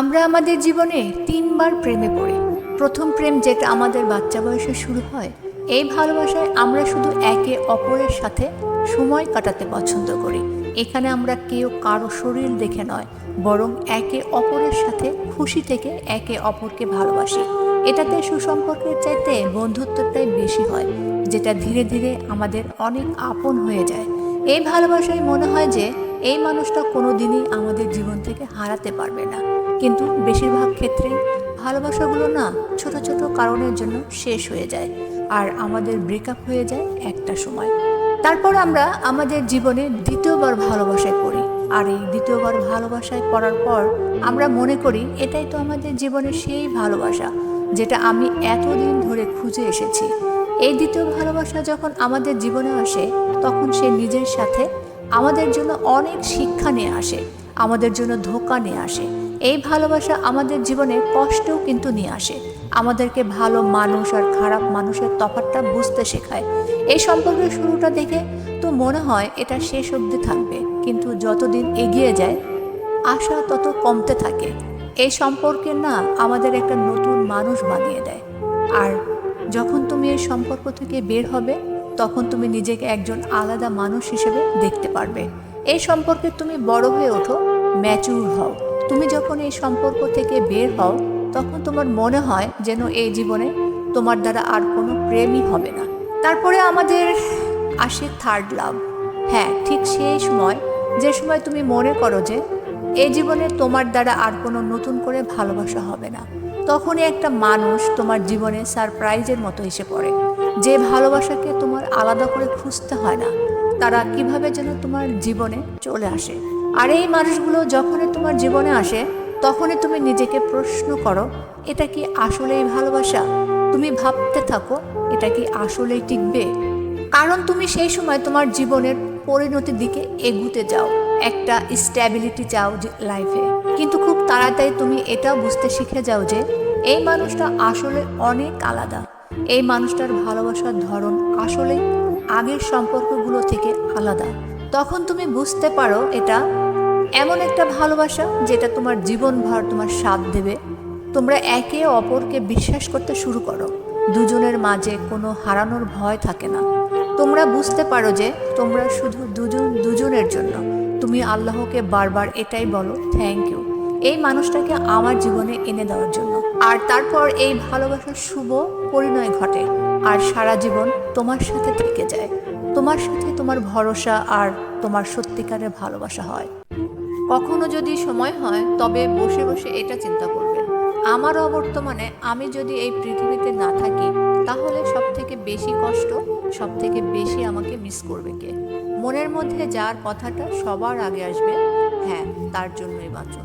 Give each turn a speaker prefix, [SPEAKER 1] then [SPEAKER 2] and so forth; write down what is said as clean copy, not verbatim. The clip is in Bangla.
[SPEAKER 1] আমরা আমাদের জীবনে 3বার প্রেমে পড়ি। প্রথম প্রেম যেটা আমাদের বাচ্চা বয়সে শুরু হয়। এই ভালোবাসায় আমরা শুধু একে অপরের সাথে সময় কাটাতে পছন্দ করি। এখানে আমরা কেউ কারো শরীর দেখে নয়, বরং একে অপরের সাথে খুশি থেকে একে অপরকে ভালোবাসি। এটাতে সুসম্পর্কের চাইতে বন্ধুত্বটাই বেশি হয়, যেটা ধীরে ধীরে আমাদের অনেক আপন হয়ে যায়। এই ভালোবাসায় মনে হয় যে এই মানুষটা কোনোদিনই আমাদের জীবন থেকে হারাতে পারবে না। কিন্তু বেশিরভাগ ক্ষেত্রেই ভালোবাসাগুলো না ছোট ছোট কারণের জন্য শেষ হয়ে যায়, আর আমাদের ব্রেকআপ হয়ে যায় একটা সময়। তারপর আমরা আমাদের জীবনে দ্বিতীয়বার ভালোবাসায় পড়ি, আর এই দ্বিতীয়বার ভালোবাসায় পড়ার পর আমরা মনে করি এটাই তো আমাদের জীবনের সেই ভালোবাসা যেটা আমি এতদিন ধরে খুঁজে এসেছি। এই দ্বিতীয় ভালোবাসা যখন আমাদের জীবনে আসে, তখন সে নিজের সাথে আমাদের জন্য অনেক শিক্ষা নিয়ে আসে, আমাদের জন্য ধোঁকা নিয়ে আসে। এই ভালোবাসা আমাদের জীবনে কষ্টও কিন্তু নিয়ে আসে, আমাদেরকে ভালো মানুষ আর খারাপ মানুষের তফাৎটা বুঝতে শেখায়। এই সম্পর্কের শুরুটা দেখে তো মনে হয় এটা শেষ অবধি থাকবে, কিন্তু যতদিন এগিয়ে যায় আশা তত কমতে থাকে। এই সম্পর্কে না আমাদের একটা নতুন মানুষ বানিয়ে দেয়। আর যখন তুমি এই সম্পর্ক থেকে বের হবে, তখন তুমি নিজেকে একজন আলাদা মানুষ হিসেবে দেখতে পারবে। এই সম্পর্কে তুমি বড় হয়ে ওঠো, ম্যাচিউর হও। তুমি যখন এই সম্পর্ক থেকে বের হও, তখন তোমার মনে হয় যেন এই জীবনে তোমার দ্বারা আর কোনো প্রেমই হবে না। তারপরে আমাদের আসে থার্ড লাভ। হ্যাঁ, ঠিক সেই সময়, যে সময় তুমি মনে করো যে এই জীবনে তোমার দ্বারা আর কোনো নতুন করে ভালোবাসা হবে না, তখনই একটা মানুষ তোমার জীবনে সারপ্রাইজের মতো এসে পড়ে। যে ভালোবাসাকে তোমার আলাদা করে খুঁজতে হয় না, তারা কিভাবে যেন তোমার জীবনে চলে আসে। আর এই মানুষগুলো যখনই তোমার জীবনে আসে, তখনই তুমি নিজেকে প্রশ্ন করো, এটা কি আসলেই ভালোবাসা? তুমি ভাবতে থাকো, এটা কি আসলেই টিকবে? কারণ তুমি সেই সময় তোমার জীবনের পরিণতির দিকে এগুতে যাও, একটা স্ট্যাবিলিটি চাও লাইফে। কিন্তু খুব তাড়াতাড়ি তুমি এটাও বুঝতে শিখে যাও যে এই মানুষটা আসলে অনেক আলাদা। এই মানুষটার ভালোবাসার ধরন আসলে আগের সম্পর্কগুলো থেকে আলাদা। তখন তুমি বুঝতে পারো এটা এমন একটা ভালোবাসা যেটা তোমার জীবনভর তোমার সাথ দেবে। তোমরা একে অপরকে বিশ্বাস করতে শুরু করো, দুজনের মাঝে কোনো হারানোর ভয় থাকে না। তোমরা বুঝতে পারো যে তোমরা শুধু দুজনের জন্য। তুমি আল্লাহকে বারবার এটাই বলো, থ্যাংক ইউ এই মানুষটাকে আমার জীবনে এনে দেওয়ার জন্য। আর তারপর এই ভালোবাসার শুভ পরিণয় ঘটে, আর সারা জীবন তোমার সাথে থেকে যায়। তোমার সাথে তোমার ভরসা আর তোমার সত্যিকারের ভালোবাসা হয়। কখনো যদি সময় হয়, তবে বসে বসে এটা চিন্তা করবেন, আমার অবর্তমানে আমি যদি এই পৃথিবীতে না থাকি, তাহলে সব থেকে বেশি কষ্ট, সব থেকে বেশি আমাকে মিস করবে কে? মনের মধ্যে যার কথাটা সবার আগে আসবে, হ্যাঁ, তার জন্যই বাঁচুন।